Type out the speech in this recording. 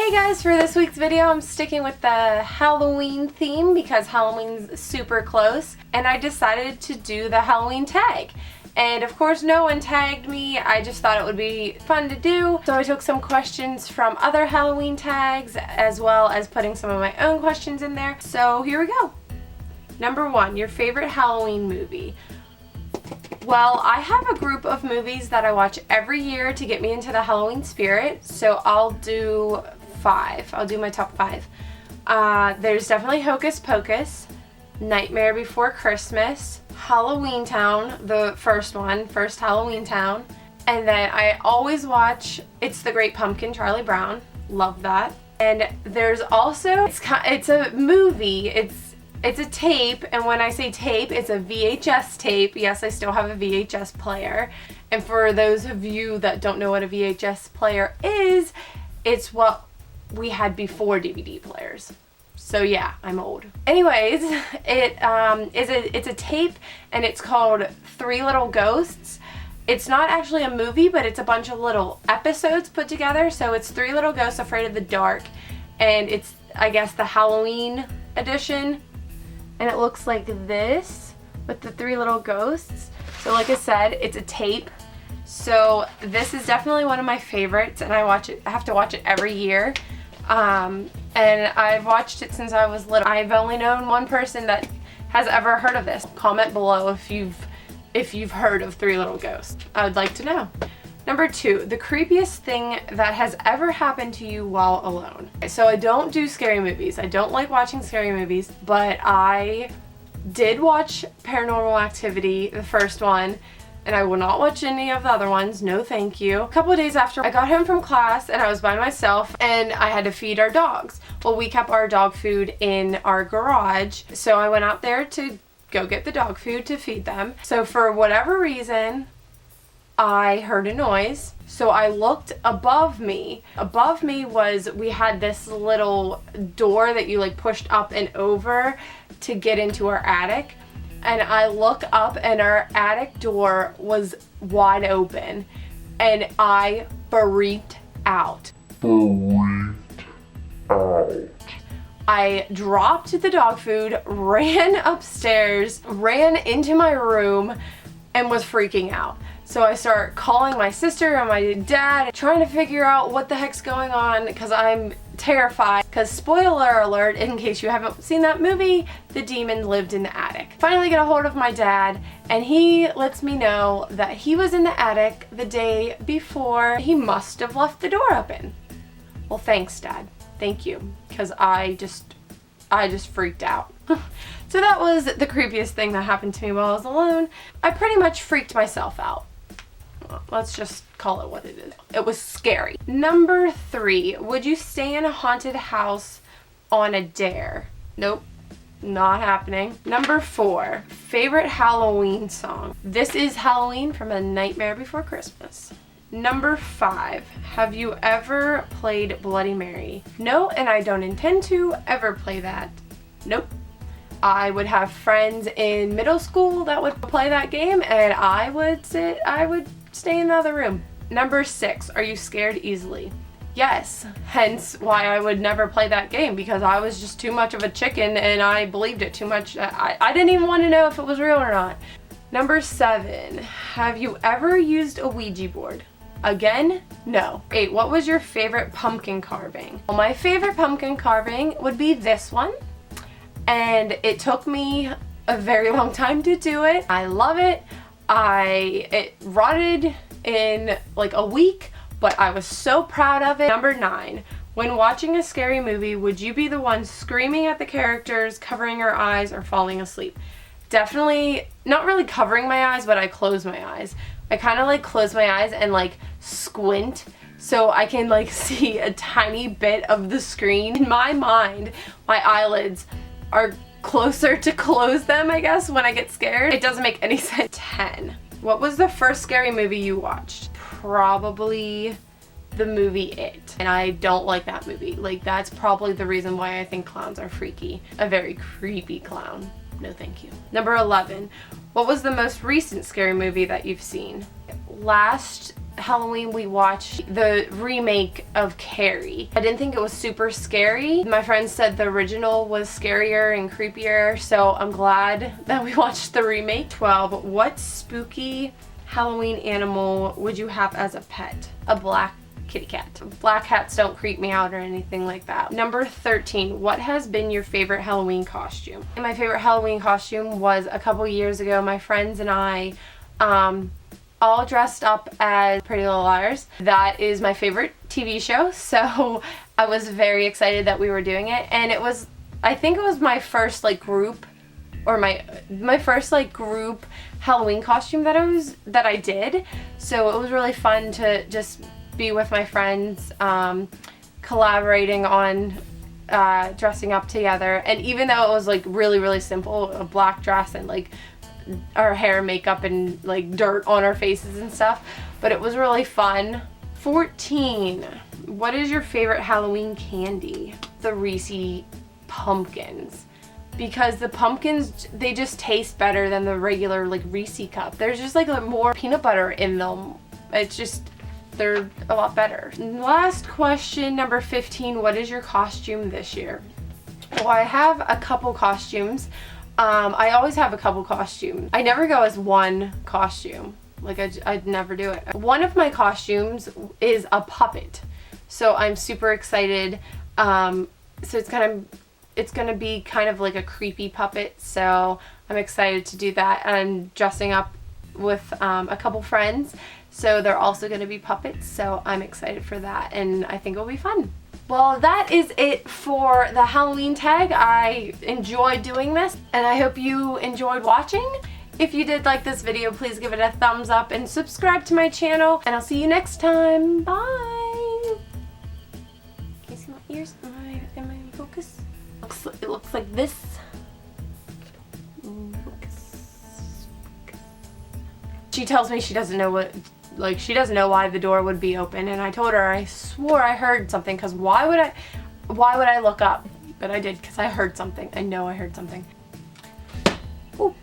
Hey guys, for this week's video I'm sticking with the Halloween theme because Halloween's super close and I decided to do the Halloween tag. And of course no one tagged me, I just thought it would be fun to do. So I took some questions from other Halloween tags as well as putting some of my own questions in there. So here we go. Number 1, your favorite Halloween movie. Well, I have a group of movies that I watch every year to get me into the Halloween spirit, so I'll do 5. I'll do my top 5. There's definitely Hocus Pocus, Nightmare Before Christmas, Halloween Town, the first one, first Halloween Town, and then I always watch It's the Great Pumpkin, Charlie Brown. Love that. And there's also, it's a movie, it's a tape, and when I say tape, it's a VHS tape. Yes, I still have a VHS player. And for those of you that don't know what a VHS player is, it's what we had before DVD players. So yeah, I'm old. Anyways, it's a tape and it's called Three Little Ghosts. It's not actually a movie, but it's a bunch of little episodes put together. So it's Three Little Ghosts Afraid of the Dark, and it's, I guess, the Halloween edition. And it looks like this with the 3 little ghosts. So like I said, it's a tape. So this is definitely one of my favorites, and I have to watch it every year. And I've watched it since I was little. I've only known one person that has ever heard of this. Comment below if you've heard of 3 Little Ghosts. I would like to know. Number 2, the creepiest thing that has ever happened to you while alone. So I don't do scary movies. I don't like watching scary movies, but I did watch Paranormal Activity, the first one, and I will not watch any of the other ones. No thank you. A couple of days after I got home from class and I was by myself and I had to feed our dogs. Well, we kept our dog food in our garage, so I went out there to go get the dog food to feed them. So for whatever reason, I heard a noise, so I looked above me. Above me we had this little door that you like pushed up and over to get into our attic, and I look up and our attic door was wide open, and I freaked out. I dropped the dog food, ran upstairs, ran into my room, and was freaking out. So I start calling my sister and my dad, trying to figure out what the heck's going on because I'm terrified. Because spoiler alert, in case you haven't seen that movie, the demon lived in the attic. Finally get a hold of my dad, and he lets me know that he was in the attic the day before. He must have left the door open. Well, thanks, Dad. Thank you, because I just freaked out. So that was the creepiest thing that happened to me while I was alone. I pretty much freaked myself out. Let's just call it what it is. It was scary. Number 3, would you stay in a haunted house on a dare? Nope, not happening. Number 4, favorite Halloween song. This is Halloween from A Nightmare Before Christmas. Number 5, have you ever played Bloody Mary? No, and I don't intend to ever play that. Nope. I would have friends in middle school that would play that game, and I would stay in the other room. Number 6, are you scared easily? Yes, hence why I would never play that game, because I was just too much of a chicken and I believed it too much. I didn't even want to know if it was real or not. Number 7, have you ever used a Ouija board? Again, no. 8, what was your favorite pumpkin carving? Well, my favorite pumpkin carving would be this one. And it took me a very long time to do it. I love it. It rotted in like a week, but I was so proud of it. Number 9, when watching a scary movie, would you be the one screaming at the characters, covering your eyes, or falling asleep? Definitely, not really covering my eyes, but I close my eyes. I kind of like close my eyes and like squint so I can like see a tiny bit of the screen. In my mind, my eyelids are closer to close them, I guess, when I get scared. It doesn't make any sense. 10. What was the first scary movie you watched? Probably the movie It. And I don't like that movie. Like, that's probably the reason why I think clowns are freaky. A very creepy clown. No thank you. Number 11. What was the most recent scary movie that you've seen? Last Halloween we watched the remake of Carrie. I didn't think it was super scary. My friends said the original was scarier and creepier, so I'm glad that we watched the remake. 12. What spooky Halloween animal would you have as a pet? A black kitty cat. Black cats don't creep me out or anything like that. Number 13. What has been your favorite Halloween costume? My favorite Halloween costume was a couple years ago. My friends and I all dressed up as Pretty Little Liars. That is my favorite TV show, so I was very excited that we were doing it. And it was, I think it was my first like group, or my first like group Halloween costume that I did. So it was really fun to just be with my friends, collaborating on dressing up together. And even though it was like really simple, a black dress and like our hair and makeup and like dirt on our faces and stuff, but it was really fun. 14. What is your favorite Halloween candy? The Reese pumpkins. Because the pumpkins, they just taste better than the regular like Reese cup. There's just like more peanut butter in them. It's just, they're a lot better. Last question, number 15. What is your costume this year? Well, I have a couple costumes. I always have a couple costumes. I never go as one costume. Like I'd never do it. One of my costumes is a puppet. So I'm super excited. So it's gonna be kind of like a creepy puppet. So I'm excited to do that. I'm dressing up with a couple friends. So they're also gonna be puppets. So I'm excited for that, and I think it'll be fun. Well, that is it for the Halloween tag. I enjoyed doing this, and I hope you enjoyed watching. If you did like this video, please give it a thumbs up and subscribe to my channel, and I'll see you next time. Bye! Can you see my ears? Am I in focus? It looks like this. She tells me she doesn't know why the door would be open, and I told her I swore I heard something, because why would I look up? But I did, because I heard something. I know I heard something. Ooh.